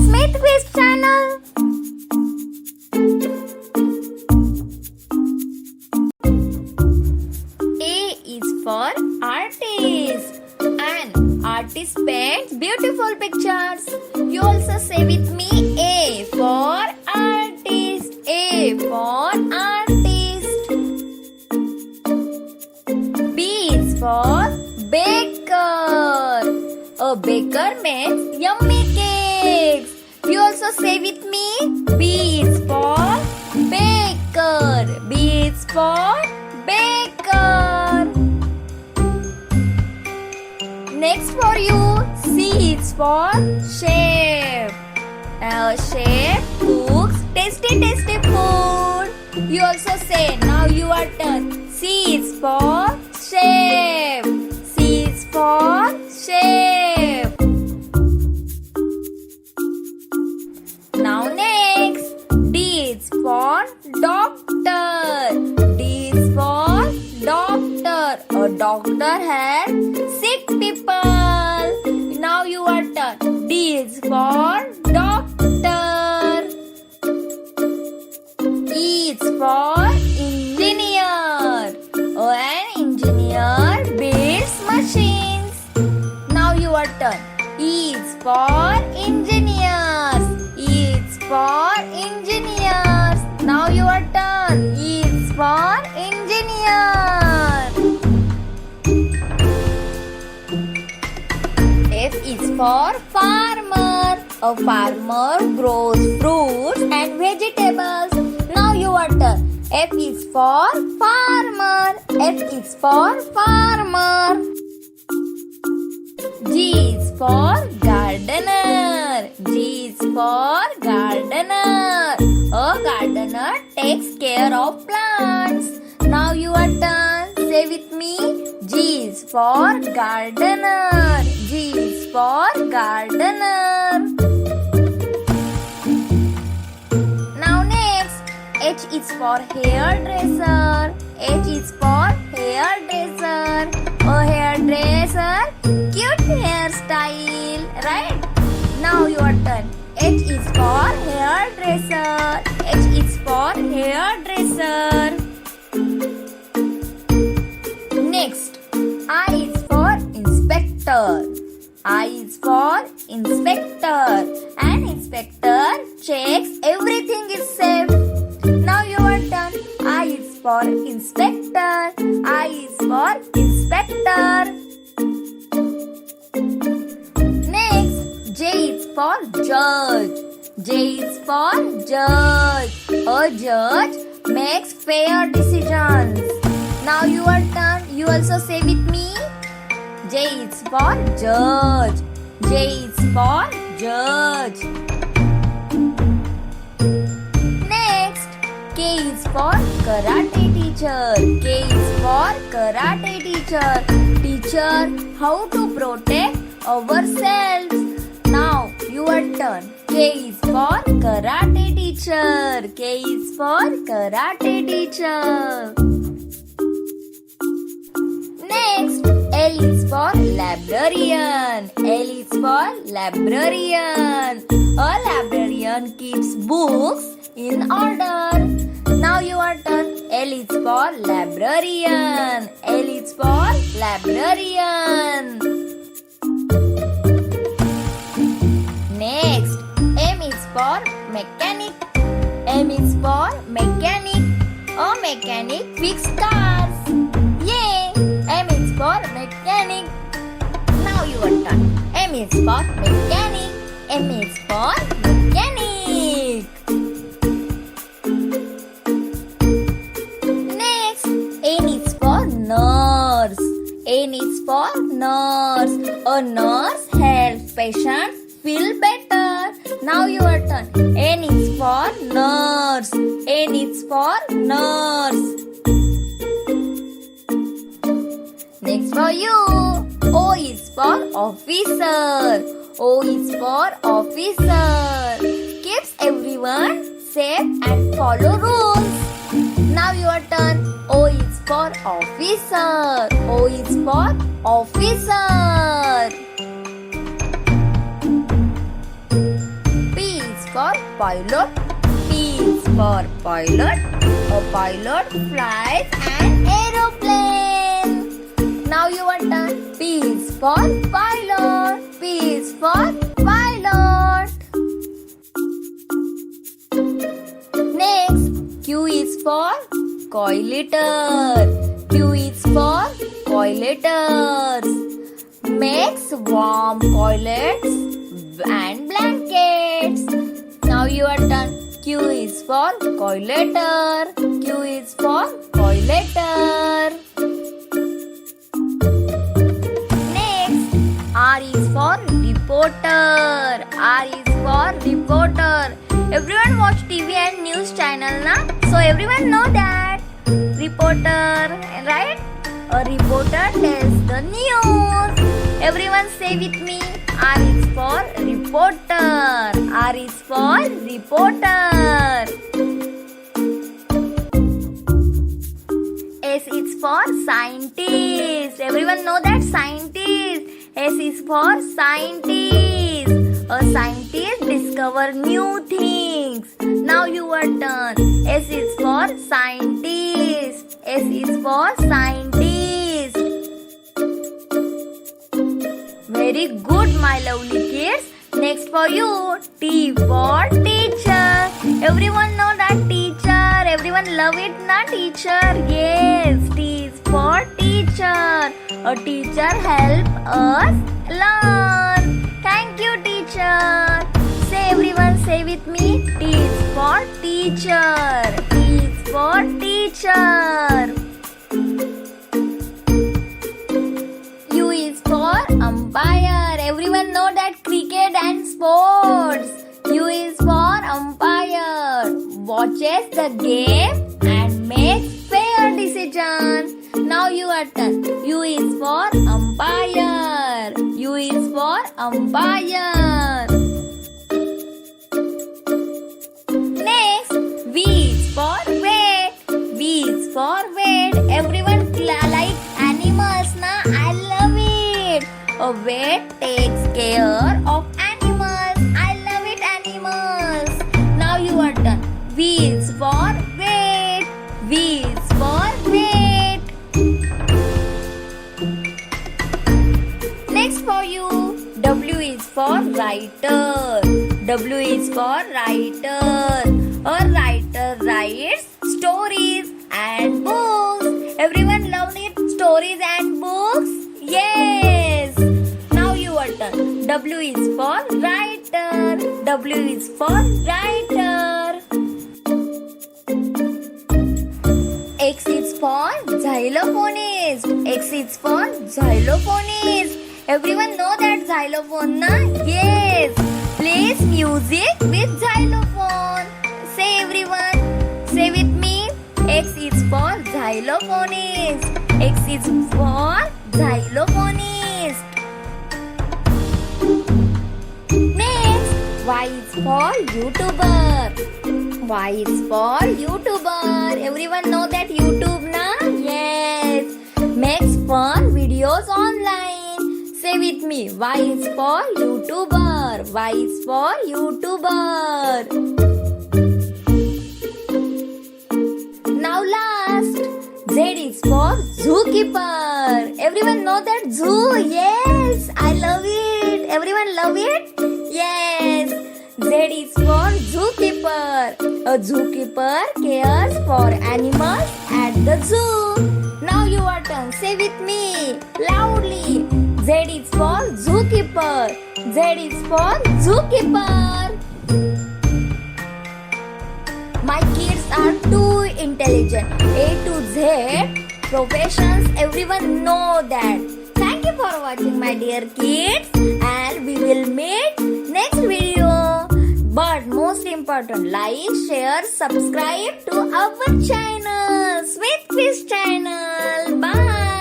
Smit Quiz channel. A is for artist. An artist paints beautiful pictures. You also say with me A for artist. A for artist. B is for baker. A baker makes yummy cakes. You also say with me B is for baker. B is for baker. Next for you, C is for chef. A chef cooks tasty food. You also say now you are done. C is for chef. C is for chef. Now next, D is for doctor. D is for doctor. A doctor has sick people. Now you are done. D is for doctor. E is for engineer. An engineer builds machines. Now you are done. E is for engineers. E is for engineers. Now you are done. E is for engineer. F is for farmer. A farmer grows fruits and vegetables. Now you are done. F is for farmer. F is for farmer. G is for gardener. G is for gardener. A gardener takes care of plants. Now you are done. Say with me. G is for gardener. G is for gardener. Now next, H is for hairdresser. H is for hairdresser. A hairdresser, cute hairstyle, right? Now you are done. H is for hairdresser. H is for hairdresser. Next, I is for inspector. I is for inspector. An inspector checks everything is safe. Now you are done. I is for inspector. I is for inspector. Next, J is for judge. J is for judge. A judge makes fair decisions. Now you are done. You also say with me. J is for judge. J is for judge. Next, K is for karate teacher. K is for karate teacher. Teacher how to protect ourselves. Now you are done. K is for karate teacher. K is for karate teacher. Next, L is for librarian. L is for librarian. A librarian keeps books in order. Now you are done. L is for librarian. L is for librarian. Next, M is for mechanic. M is for mechanic. A mechanic fixes cars. Yay! M is for mechanic. Now you are done. M is for mechanic. M is for mechanic. Next, N is for nurse. N is for nurse. A nurse helps patients feel better. Now you are done. N is for nurse. N is for nurse. Next for you, O is for officer. O is for officer. Keeps everyone safe and follow rules. Now you are done. O is for officer. O is for officer. pilot. P is for pilot. A pilot flies an aeroplane. Now your turn. P is for pilot. P is for pilot. Next, Q is for collator. Q is for collators. Makes warm coilets and blankets. Now your turn. Q is for collator. Q is for collator. Next, R is for reporter. R is for reporter. Everyone watch TV and news channel na? So everyone know that. Reporter, right? A reporter tells the news. Everyone say with me. R is for reporter. R is for reporter. S is for scientist. Everyone know that scientist. S is for scientist. A scientist discover new things. Now your turn. S is for scientist. S is for scientist. Very good, my lovely kids. Next for you, T for teacher. Everyone know that teacher. Everyone love it, na teacher? Yes, T is for teacher. A teacher help us learn. Thank you, teacher. Say everyone, say with me. T is for teacher. T is for teacher. U is for umpire. Everyone know that cricket and sports. U is for umpire. Watches the game and makes fair decisions. Now your turn. U is for umpire. U is for umpire. Next, V is for vet. V is for vet. Everyone like animals, na? I love it. A vet takes care of animals. I love it, animals. Now your turn. V is for vet. V is for vet. Next for you, W is for writer. W is for writer. A writer writes stories and books. Everyone love it, stories and books? Yes. Now your turn. W is for writer. W is for writer. X is for xylophonist. X is for xylophonist. Everyone know that xylophone, na? Yes. Plays music with xylophone. Say everyone. Say with me. X is for xylophonist. X is for xylophonist. Next, Y is for YouTuber. Y is for YouTuber. Everyone know that YouTube, na? Yes. Makes fun videos online. Say with me. Y is for YouTuber. Y is for YouTuber. Now last, Z is for zookeeper. Everyone know that zoo? Yes, I love it. Everyone love it? Yes. Z is for zookeeper. A zookeeper cares for animals at the zoo. Now your turn. Say with me loudly. Z is for zookeeper. Z is for zookeeper. My kids are too intelligent. A to Z professions, everyone know that. Thank you for watching, my dear kids, and we will meet next video. But most important, like, share, subscribe to our channel, Smit channel. Bye.